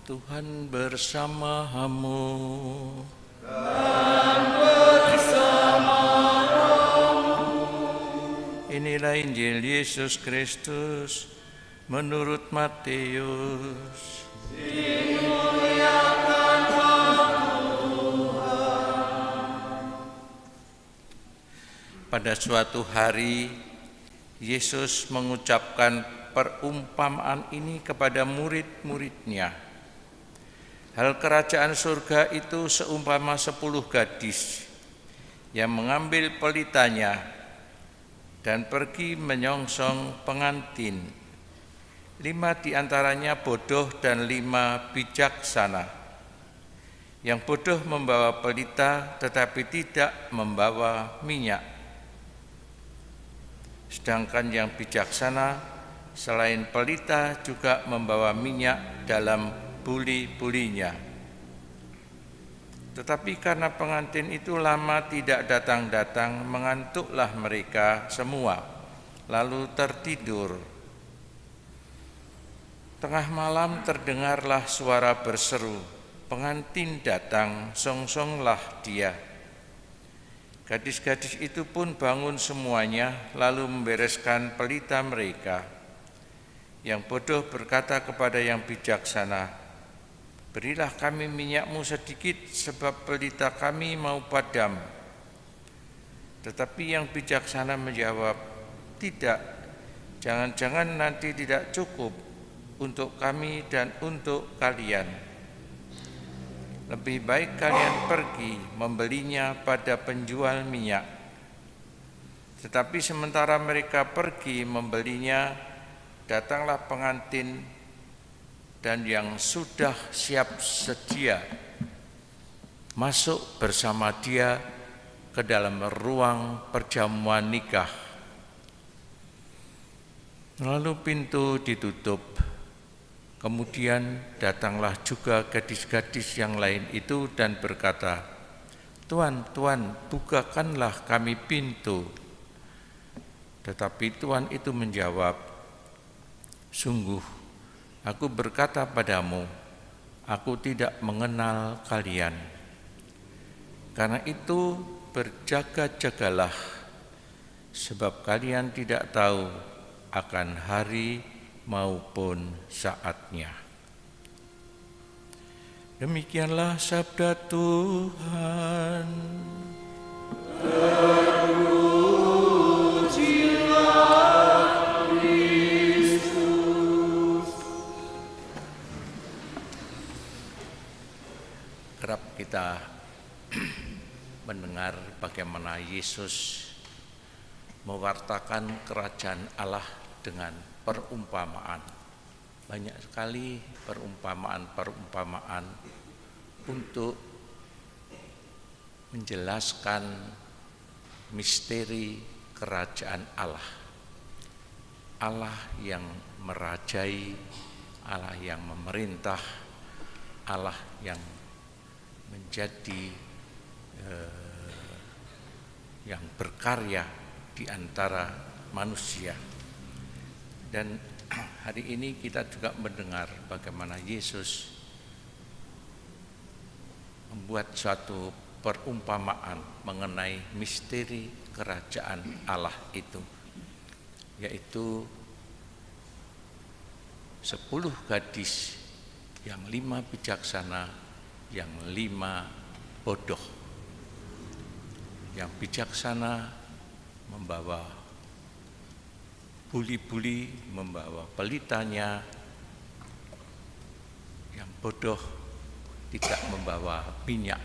Tuhan bersamamu. Dan bersama rohmu. Inilah Injil Yesus Kristus menurut Matius. Dimuliakan Tuhan. Pada suatu hari, Yesus mengucapkan perumpamaan ini kepada murid-muridnya. Hal kerajaan surga itu seumpama 10 gadis yang mengambil pelitanya dan pergi menyongsong pengantin. 5 diantaranya bodoh dan 5 bijaksana. Yang bodoh membawa pelita tetapi tidak membawa minyak. Sedangkan yang bijaksana selain pelita juga membawa minyak dalam buli-bulinya. Tetapi karena pengantin itu lama tidak datang-datang, mengantuklah mereka semua, lalu tertidur. Tengah malam terdengarlah suara berseru, "Pengantin datang, songsonglah dia." Gadis-gadis itu pun bangun semuanya, lalu membereskan pelita mereka. Yang bodoh berkata kepada yang bijaksana, "Berilah kami minyakmu sedikit, sebab pelita kami mau padam." Tetapi yang bijaksana menjawab, "Tidak, jangan-jangan nanti tidak cukup untuk kami dan untuk kalian. Lebih baik kalian pergi membelinya pada penjual minyak." Tetapi sementara mereka pergi membelinya, datanglah pengantin dan yang sudah siap sedia masuk bersama dia ke dalam ruang perjamuan nikah. Lalu pintu ditutup. Kemudian datanglah juga gadis-gadis yang lain itu dan berkata, "Tuan, Tuan, bukakanlah kami pintu." Tetapi Tuan itu menjawab, "Sungguh, Aku berkata padamu, aku tidak mengenal kalian. Karena itu berjaga-jagalah, sebab kalian tidak tahu akan hari maupun saatnya." Demikianlah sabda Tuhan. Kerap kita mendengar bagaimana Yesus mewartakan kerajaan Allah dengan perumpamaan. Banyak sekali perumpamaan-perumpamaan untuk menjelaskan misteri kerajaan Allah. Allah yang merajai, Allah yang memerintah, Allah yang menjadi yang berkarya di antara manusia. Dan hari ini kita juga mendengar bagaimana Yesus membuat suatu perumpamaan mengenai misteri kerajaan Allah itu, yaitu 10 gadis, yang 5 bijaksana, yang 5 bodoh. Yang bijaksana membawa buli-buli, membawa pelitanya. Yang bodoh tidak membawa minyak.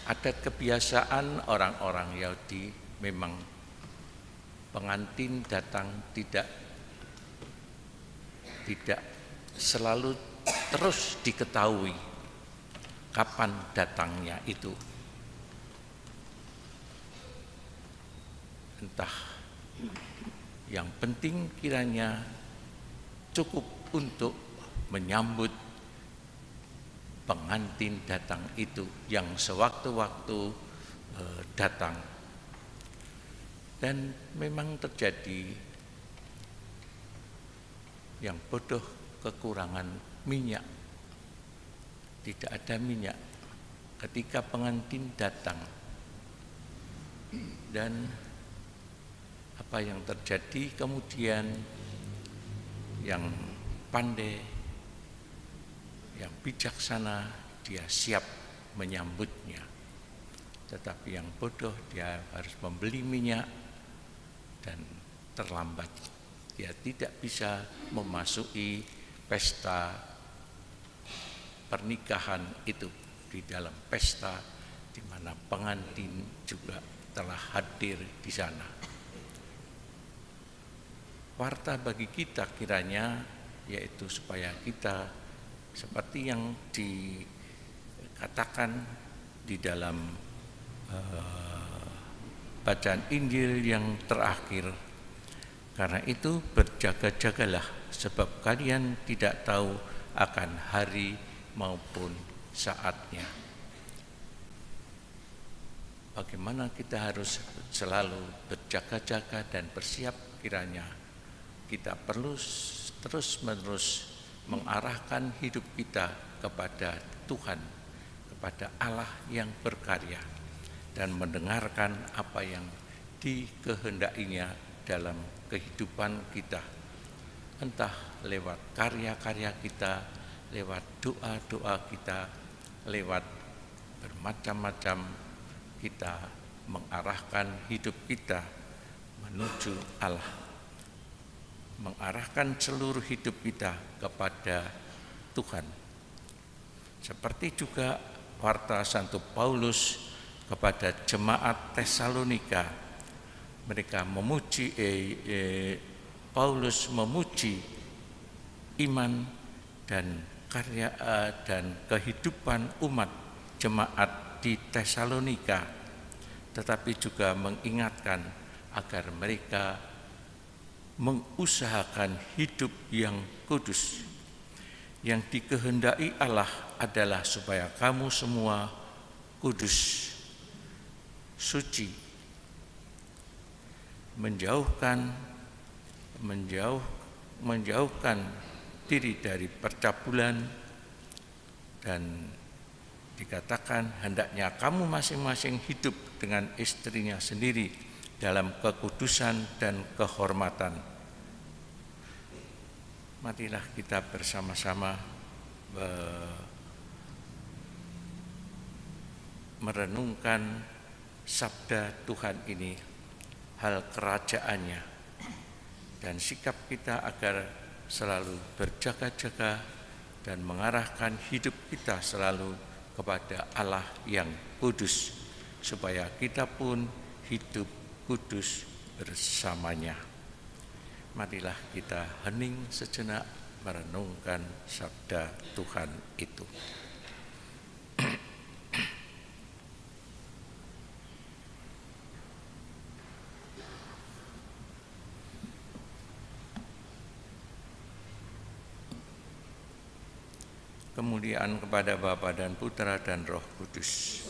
Adat kebiasaan orang-orang Yahudi memang pengantin datang tidak selalu terus diketahui kapan datangnya itu. Entah, yang penting kiranya cukup untuk menyambut pengantin datang itu yang sewaktu-waktu datang. Dan memang terjadi yang bodoh kekurangan minyak. Tidak ada minyak ketika pengantin datang. Dan apa yang terjadi kemudian, yang pandai, yang bijaksana, dia siap menyambutnya. Tetapi yang bodoh, dia harus membeli minyak dan terlambat. Dia tidak bisa memasuki pesta pernikahan itu. Di dalam pesta di mana pengantin juga telah hadir di sana. Warta bagi kita kiranya yaitu supaya kita seperti yang dikatakan di dalam bacaan Injil yang terakhir. Karena itu berjaga-jagalah, sebab kalian tidak tahu akan hari maupun saatnya. Bagaimana kita harus selalu berjaga-jaga dan bersiap, kiranya kita perlu terus-menerus mengarahkan hidup kita kepada Tuhan, kepada Allah yang berkarya, dan mendengarkan apa yang dikehendakinya dalam kehidupan kita, entah lewat karya-karya kita, lewat doa-doa kita, lewat bermacam-macam kita mengarahkan hidup kita menuju Allah, mengarahkan seluruh hidup kita kepada Tuhan. Seperti juga warta Santo Paulus kepada jemaat Tesalonika, mereka memuji Paulus memuji iman dan karya dan kehidupan umat jemaat di Tesalonika, tetapi juga mengingatkan agar mereka mengusahakan hidup yang kudus. Yang dikehendaki Allah adalah supaya kamu semua kudus, suci, menjauhkan diri dari percabulan, dan dikatakan hendaknya kamu masing-masing hidup dengan istrinya sendiri dalam kekudusan dan kehormatan. Marilah kita bersama-sama merenungkan sabda Tuhan ini, hal kerajaannya, dan sikap kita agar selalu berjaga-jaga dan mengarahkan hidup kita selalu kepada Allah yang kudus, supaya kita pun hidup kudus bersamanya. Marilah kita hening sejenak merenungkan sabda Tuhan itu. Kemuliaan kepada Bapa dan Putra dan Roh Kudus.